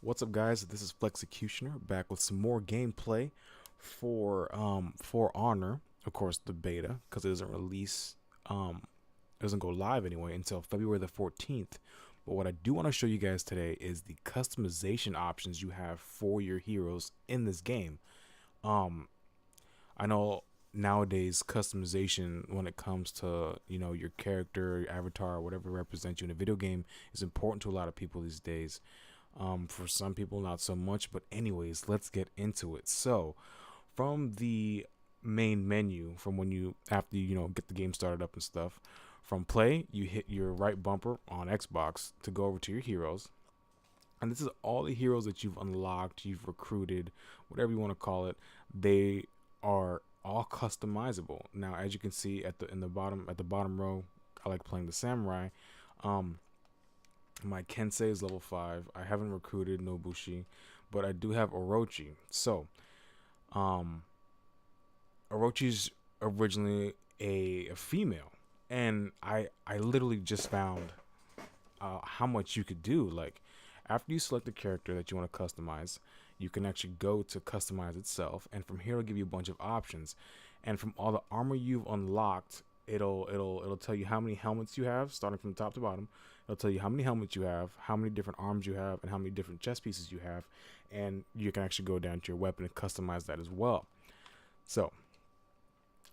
What's up, guys? This is Flexxicutioner back with some more gameplay for Honor. Of course, the beta, because it doesn't release, it doesn't go live anyway until February the 14th. But what I do want to show you guys today is the customization options you have for your heroes in this game. Um, I know nowadays customization when it comes to your character, your avatar, whatever represents you in a video game is important to a lot of people these days. For some people, not so much. But anyways, let's get into it. So, from the main menu, from when you after get the game started up and stuff, from play, you hit your right bumper on Xbox to go over to your heroes, and this is all the heroes that you've unlocked, you've recruited, whatever you want to call it. They are all customizable. Now, as you can see at the bottom row, I like playing the samurai. Um, my Kensei is level 5. I haven't recruited Nobushi, but I do have Orochi. So, um, Orochi's originally a female, and I literally just found how much you could do. Like, after you select the character that you want to customize, you can actually go to customize itself, and from here it'll give you a bunch of options. And from all the armor you've unlocked, it'll tell you how many helmets you have, starting from top to bottom. It'll tell you how many helmets you have, how many different arms you have, and how many different chest pieces you have. And you can actually go down to your weapon and customize that as well. So,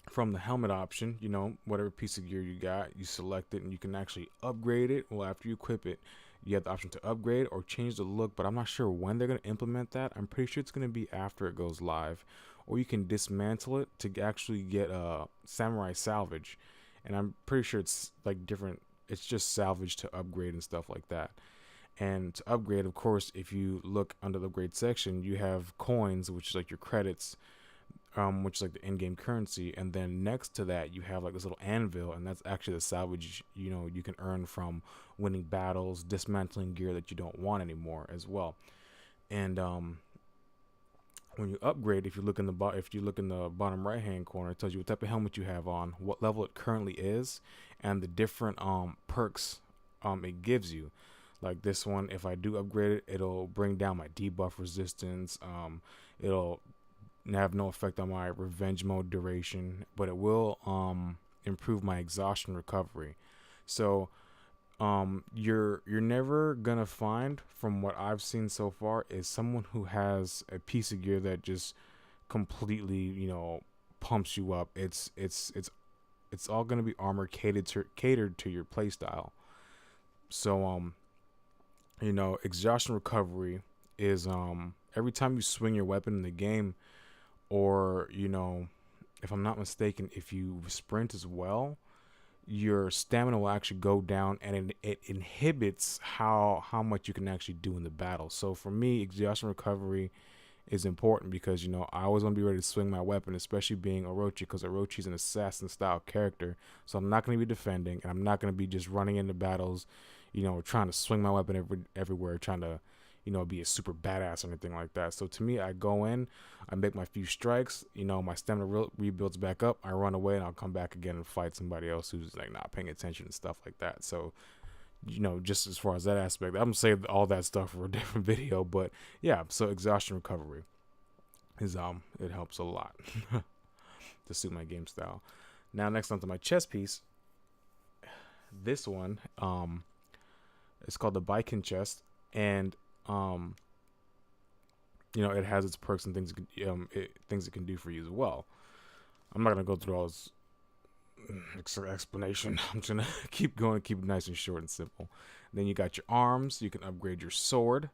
from the helmet option, whatever piece of gear you got, you select it and you can actually upgrade it. Well, after you equip it, you have the option to upgrade or change the look, but I'm not sure when they're going to implement that. I'm pretty sure it's going to be after it goes live. Or you can dismantle it to actually get a samurai salvage, and I'm pretty sure it's like different. It's just salvage to upgrade and stuff like that. And to upgrade, of course, if you look under the upgrade section, you have coins, which is like your credits, which is like the in-game currency, and then next to that you have like this little anvil, and that's actually the salvage you can earn from winning battles, dismantling gear that you don't want anymore as well. And when you upgrade, if you look in the bottom right hand corner, it tells you what type of helmet you have on, what level it currently is, and the different perks it gives you. Like this one, if I do upgrade it, it'll bring down my debuff resistance. It'll have no effect on my revenge mode duration, but it will improve my exhaustion recovery. So you're never gonna find, from what I've seen so far, is someone who has a piece of gear that just completely pumps you up. It's all gonna be armor catered to your playstyle. So exhaustion recovery is every time you swing your weapon in the game, or if I'm not mistaken, if you sprint as well, your stamina will actually go down, and it inhibits how much you can actually do in the battle. So for me, exhaustion recovery is important because I always want to be ready to swing my weapon, especially being Orochi, because Orochi's an assassin style character. So I'm not going to be defending, and I'm not going to be just running into battles, trying to swing my weapon everywhere, trying to be a super badass or anything like that. So to me, I go in, I make my few strikes, my stamina rebuilds back up, I run away, and I'll come back again and fight somebody else who's like not paying attention and stuff like that. So just as far as that aspect, I'm gonna save all that stuff for a different video. But yeah, so exhaustion recovery is it helps a lot to suit my game style. Now next onto my chest piece, this one it's called the Baiken chest, and it has its perks and things things it can do for you as well. I'm not gonna go through all this explanation. I'm just gonna keep going, keep it nice and short and simple. Then you got your arms. You can upgrade your sword,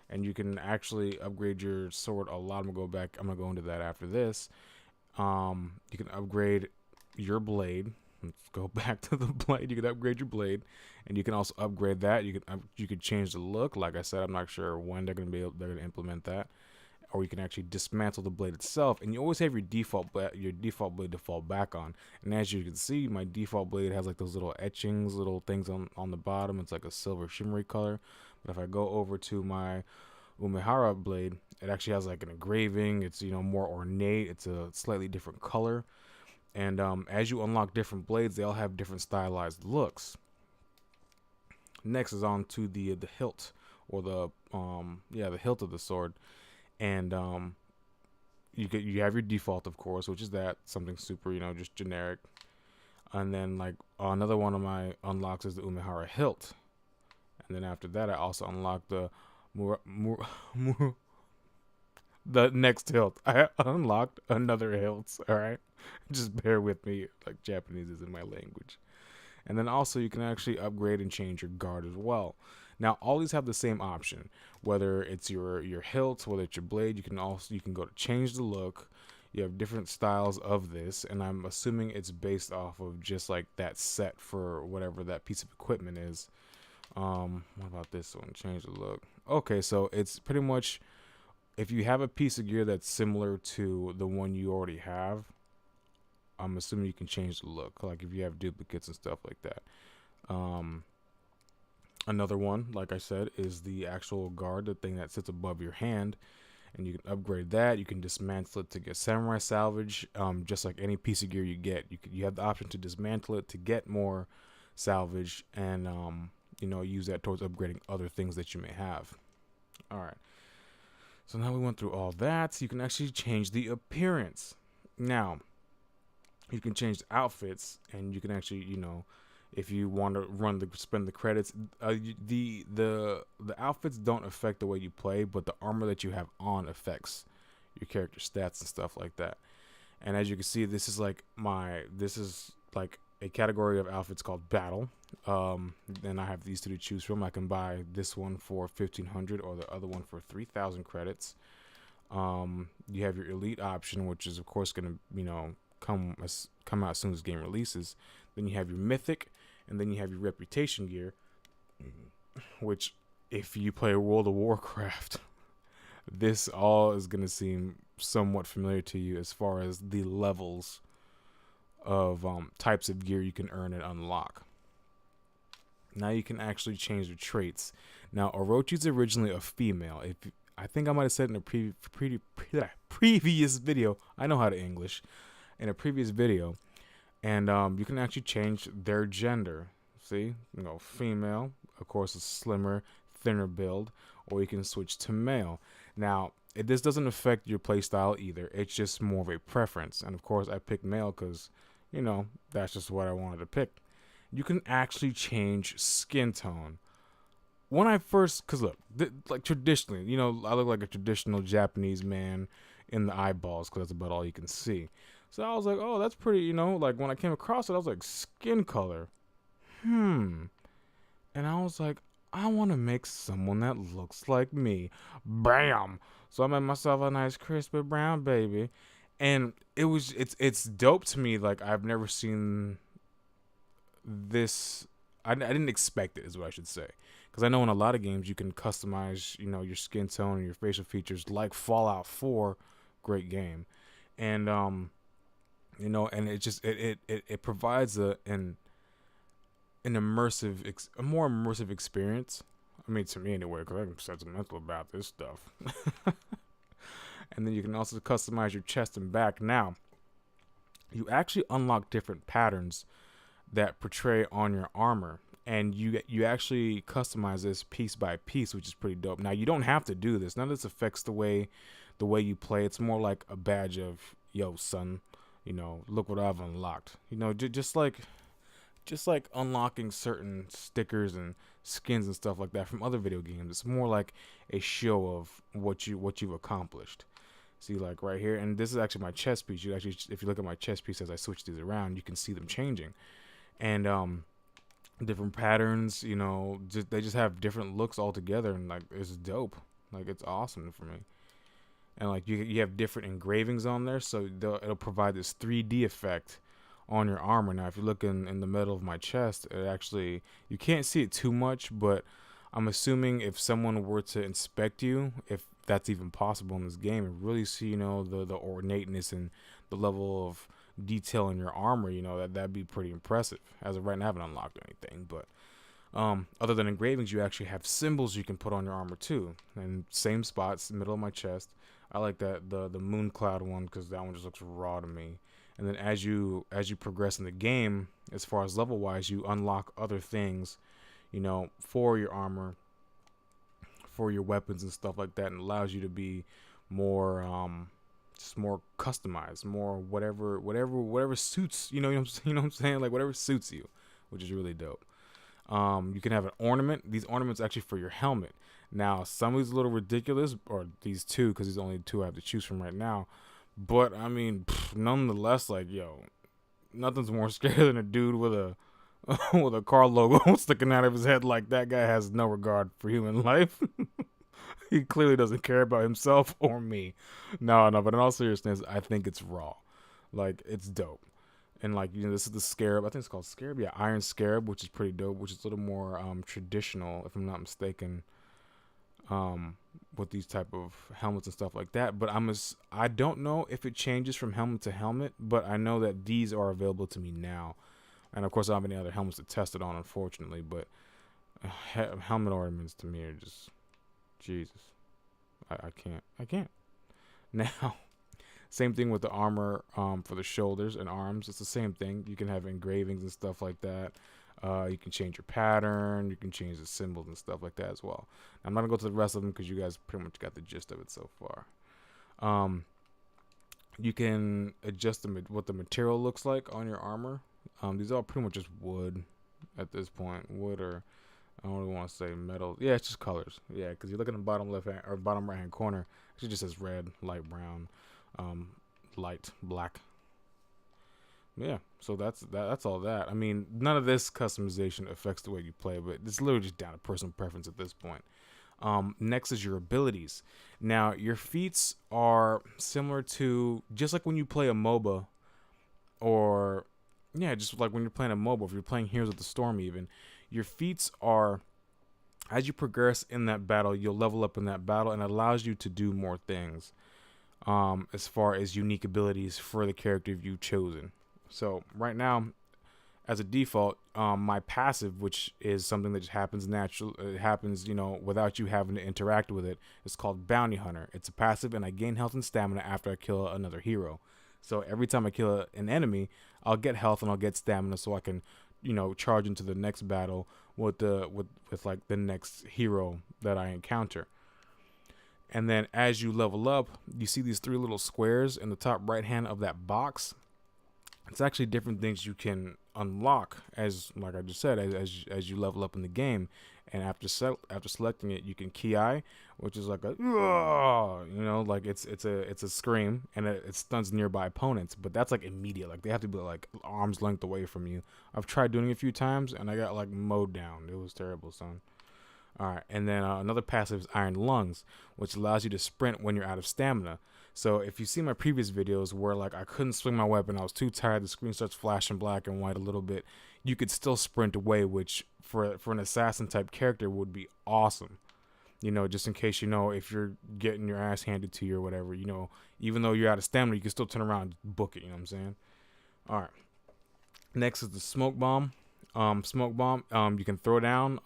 and you can actually upgrade your sword a lot. I'm gonna go into that after this. You can upgrade your blade. Let's go back to the blade. You can upgrade your blade, and you can also upgrade that. You could change the look. Like I said, I'm not sure when they're gonna implement that. Or you can actually dismantle the blade itself, and you always have your default blade to fall back on. And as you can see, my default blade has like those little etchings, little things on the bottom. It's like a silver shimmery color. But if I go over to my Umehara blade, it actually has like an engraving. It's more ornate. It's a slightly different color. And as you unlock different blades, they all have different stylized looks. Next is on to the hilt or the the hilt of the sword. And you have your default, of course, which is that something super, just generic. And then like another one of my unlocks is the Umehara hilt. And then after that, I also unlock the the next hilt. I unlocked another hilt. All right, just bear with me. Like Japanese isn't my language. And then also you can actually upgrade and change your guard as well. Now all these have the same option, whether it's your hilt, whether it's your blade. You can go to change the look. You have different styles of this, and I'm assuming it's based off of just like that set for whatever that piece of equipment is. What about this one? Change the look. Okay, so it's pretty much if you have a piece of gear that's similar to the one you already have, I'm assuming you can change the look. Like if you have duplicates and stuff like that. Another one, like I said, is the actual guard, the thing that sits above your hand. And you can upgrade that. You can dismantle it to get samurai salvage. Just like any piece of gear you get, you have the option to dismantle it to get more salvage, and use that towards upgrading other things that you may have. All right. So now we went through all that. You can actually change the appearance. Now, you can change the outfits, and you can actually, if you want to spend the credits, the outfits don't affect the way you play, but the armor that you have on affects your character stats and stuff like that. And as you can see, this is like a category of outfits called battle. And I have these two to choose from. I can buy this one for 1,500 or the other one for 3,000 credits. You have your elite option, which is of course going to come out as soon as the game releases. Then you have your mythic, and then you have your reputation gear, which if you play World of Warcraft, this all is going to seem somewhat familiar to you as far as the levels of types of gear you can earn and unlock. Now you can actually change the traits. Now Orochi's originally a female. I think I might have said in a previous video. I know how to English. In a previous video, and you can actually change their gender. See, female, of course, a slimmer, thinner build, or you can switch to male. Now, this doesn't affect your playstyle either. It's just more of a preference, and of course, I picked male because, that's just what I wanted to pick. You can actually change skin tone. When I first, because look, like traditionally, I look like a traditional Japanese man in the eyeballs because that's about all you can see. So I was like, oh, that's pretty, like when I came across it, I was like, skin color. And I was like, I want to make someone that looks like me. Bam! So I made myself a nice crispy brown baby. And it's dope to me. Like, I've never seen this. I didn't expect it, is what I should say. Because I know in a lot of games you can customize, your skin tone and your facial features like Fallout 4. Great game. And, and it just it provides a more immersive experience. I mean, to me anyway, because I'm sentimental about this stuff. And then you can also customize your chest and back. Now, you actually unlock different patterns that portray on your armor, and you actually customize this piece by piece, which is pretty dope. Now, you don't have to do this. None of this affects the way you play. It's more like a badge of, yo, son. Look what I've unlocked. Just like unlocking certain stickers and skins and stuff like that from other video games. It's more like a show of what you've accomplished. See, like right here, and this is actually my chest piece. You actually, if you look at my chest piece as I switch these around, you can see them changing, and different patterns. They just have different looks altogether, and like it's dope. Like it's awesome for me. And like you have different engravings on there, so it'll provide this 3D effect on your armor. Now, if you look in the middle of my chest, it actually, you can't see it too much, but I'm assuming if someone were to inspect you, if that's even possible in this game, and really see the ornateness and the level of detail in your armor, that'd be pretty impressive. As of right now, I haven't unlocked anything, but other than engravings, you actually have symbols you can put on your armor too, and same spots, middle of my chest. I like that the moon cloud one because that one just looks raw to me. And then as you progress in the game, as far as level wise, you unlock other things, for your armor, for your weapons and stuff like that, and allows you to be more just more customized, more whatever suits, you know what I'm saying, like whatever suits you, which is really dope. You can have an ornament. These ornaments actually for your helmet. Now, some of these are a little ridiculous, or these two, because there's only two I have to choose from right now. But I mean, nonetheless, like, yo, nothing's more scary than a dude with a with a car logo sticking out of his head. Like, that guy has no regard for human life. He clearly doesn't care about himself or me. No, but in all seriousness, I think it's raw. Like, it's dope. And like, you know, this is the scarab. I think it's called scarab. Yeah, iron scarab, which is pretty dope. Which is a little more traditional, if I'm not mistaken, with these type of helmets and stuff like that. But I don't know if it changes from helmet to helmet. But I know that these are available to me now. And of course, I don't have any other helmets to test it on, unfortunately. But helmet ornaments to me are just Jesus. I can't. Now, same thing with the armor for the shoulders and arms. It's the same thing. You can have engravings and stuff like that. You can change your pattern. You can change the symbols and stuff like that as well. I'm not going to go to the rest of them because you guys pretty much got the gist of it so far. You can adjust what the material looks like on your armor. These are all pretty much just wood at this point. Wood, or I don't really want to say metal. Yeah, it's just colors. Yeah, because you look in the bottom left hand or bottom right hand corner. It just says red, light brown, light black. Yeah, so that's all that. I mean, none of this customization affects the way you play, but it's literally just down to personal preference at this point. Next is your abilities. Now, your feats are similar to just like when you play a MOBA, or yeah, just like when you're playing a MOBA. If you're playing Heroes of the Storm, even your feats are, as you progress in that battle, you'll level up in that battle, and it allows you to do more things. As far as unique abilities for the character you've chosen. So right now, as a default, my passive, which is something that just happens natural, it happens, you know, without you having to interact with it, is called Bounty Hunter. It's a passive, and I gain health and stamina after I kill another hero. So every time I kill an enemy, I'll get health and I'll get stamina, so I can, you know, charge into the next battle with like the next hero that I encounter. And then as you level up, you see these three little squares in the top right hand of that box. It's actually different things you can unlock, as like I just said, as you level up in the game. And after selecting it, you can ki, which is like a, you know, like it's a scream, and it stuns nearby opponents. But that's like immediate, like they have to be like arm's length away from you. I've tried doing it a few times, and I got like mowed down. It was terrible, son. All right, and then another passive is Iron Lungs, which allows you to sprint when you're out of stamina. So if you see my previous videos where like I couldn't swing my weapon, I was too tired, the screen starts flashing black and white a little bit, you could still sprint away, which for an assassin type character would be awesome. You know, just in case, you know, if you're getting your ass handed to you or whatever, you know, even though you're out of stamina, you can still turn around and book it, you know what I'm saying? All right. Next is the smoke bomb. You can throw down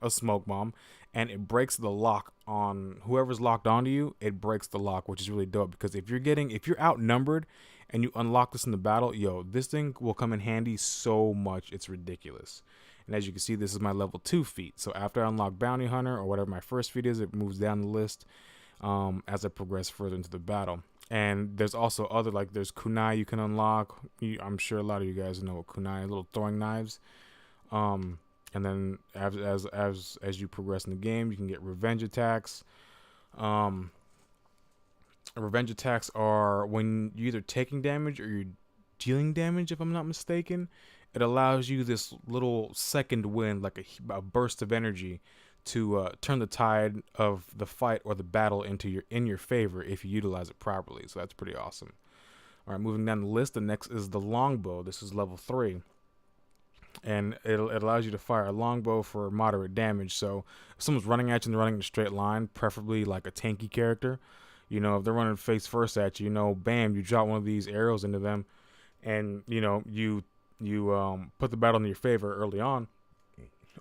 a smoke bomb, and it breaks the lock on whoever's locked onto you. It breaks the lock, which is really dope, because if you're outnumbered and you unlock this in the battle, yo, this thing will come in handy so much, it's ridiculous. And as you can see, this is my level 2 feat. So after I unlock Bounty Hunter, or whatever my first feat is, it moves down the list as I progress further into the battle. And there's also other, like there's kunai you can unlock. I'm sure a lot of you guys know what kunai, little throwing knives. And then as you progress in the game, you can get revenge attacks. Revenge attacks are when you're either taking damage or you're dealing damage, if I'm not mistaken. It allows you this little second wind, like a burst of energy, to turn the tide of the fight or the battle in your favor if you utilize it properly. So that's pretty awesome. All right, moving down the list, the next is the longbow. This is level 3. And it allows you to fire a longbow for moderate damage. So if someone's running at you and they're running in a straight line, preferably like a tanky character, you know, if they're running face first at you, you know, bam, you drop one of these arrows into them, and you know, you put the battle in your favor early on.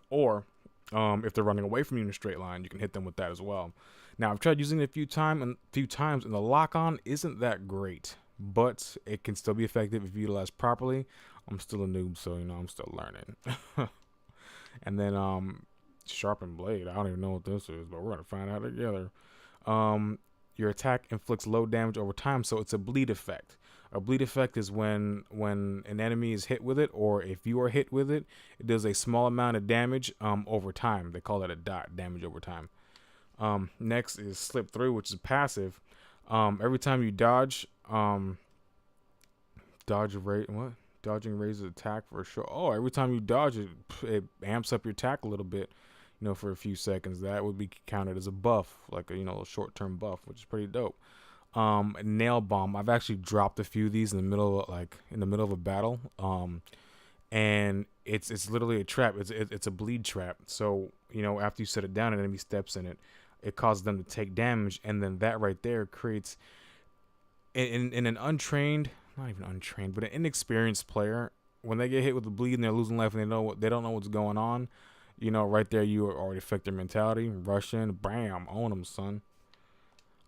Or if they're running away from you in a straight line, you can hit them with that as well. Now, I've tried using it a few times, and the lock-on isn't that great, but it can still be effective if utilized properly. I'm still a noob, so, you know, I'm still learning. And then Sharpened blade. I don't even know what this is, but we're gonna find out together. Your attack inflicts low damage over time, so it's a bleed effect. A bleed effect is when an enemy is hit with it, or if you are hit with it, it does a small amount of damage over time. They call it a dot, damage over time. Next is slip through, which is passive. Every time you dodge, dodging raises attack for sure. Oh, every time you dodge it, it amps up your attack a little bit, for a few seconds. That would be counted as a buff, like a short-term buff, which is pretty dope. Nail bomb. I've actually dropped a few of these in the middle of a battle. And it's literally a trap. It's a bleed trap. So after you set it down, an enemy steps in it. It causes them to take damage, and then that right there creates in an untrained, not even untrained, but an inexperienced player, when they get hit with the bleed and they're losing life and they don't know what's going on, right there you already affect their mentality. Rush in, bam, own them, son.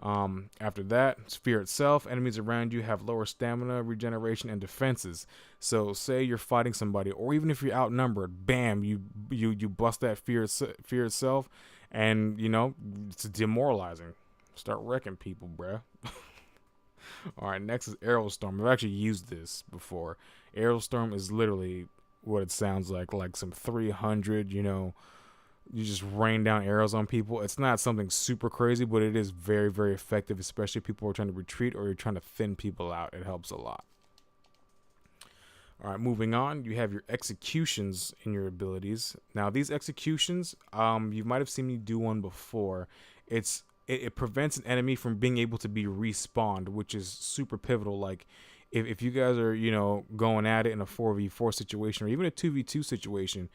After that, Sphere itself. Enemies around you have lower stamina, regeneration, and defenses. So say you're fighting somebody, or even if you're outnumbered, bam, you bust that fear itself, and it's demoralizing. Start wrecking people, bruh. All right, next is Aerostorm. I've actually used this before. Aerostorm is literally what it sounds like some 300, you just rain down arrows on people. It's not something super crazy, but it is very, very effective, especially if people are trying to retreat or you're trying to thin people out. It helps a lot. All right, moving on, you have your executions in your abilities. Now, these executions, you might have seen me do one before. It prevents an enemy from being able to be respawned, which is super pivotal. Like, if you guys are, going at it in a 4v4 situation or even a 2v2 situation,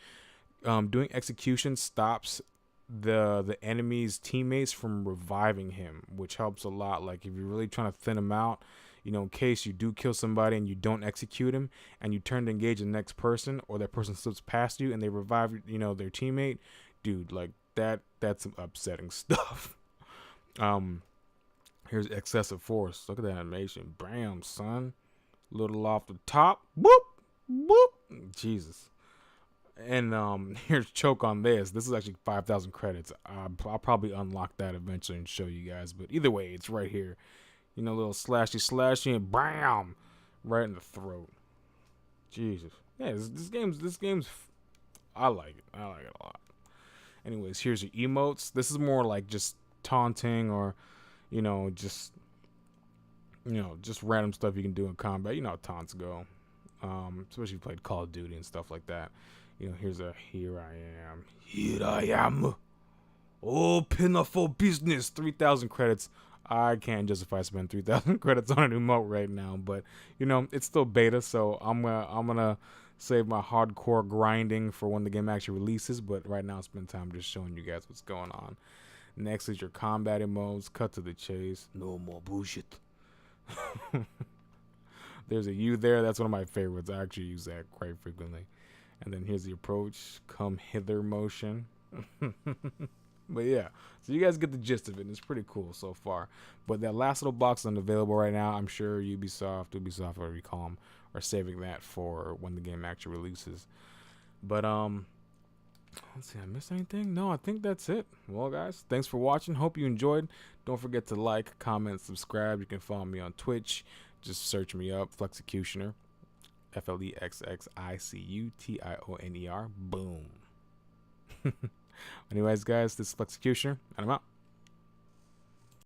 doing execution stops the enemy's teammates from reviving him, which helps a lot. Like, if you're really trying to thin him out, in case you do kill somebody and you don't execute him and you turn to engage the next person, or that person slips past you and they revive, their teammate, dude, like that's some upsetting stuff. Here's excessive force. Look at that animation. Bam, son. Little off the top. Whoop, whoop. Jesus. And here's choke on this. This is actually 5,000 credits. I'll probably unlock that eventually and show you guys. But either way, it's right here. Little slashy, and bam, right in the throat. Jesus. Yeah, this game's. I like it. I like it a lot. Anyways, here's your emotes. This is more like just taunting or, just random stuff you can do in combat. You know how taunts go. Especially if you played Call of Duty and stuff like that. Here's a here I am. Open up for business. 3,000 credits. I can't justify spending 3,000 credits on an emote right now, but it's still beta, so I'm gonna save my hardcore grinding for when the game actually releases. But right now, I spend time just showing you guys what's going on. Next is your combat emotes. Cut to the chase. No more bullshit. There's a you there. That's one of my favorites. I actually use that quite frequently. And then here's the approach. Come hither motion. But yeah, so you guys get the gist of it. And it's pretty cool so far. But that last little box is unavailable right now. I'm sure Ubisoft, whatever you call them, are saving that for when the game actually releases. But let's see, I missed anything? No, I think that's it. Well, guys, thanks for watching. Hope you enjoyed. Don't forget to like, comment, subscribe. You can follow me on Twitch. Just search me up, Flexxicutioner. Flexxicutioner. Boom. Anyways, guys, this is Flexxicutioner, and I'm out.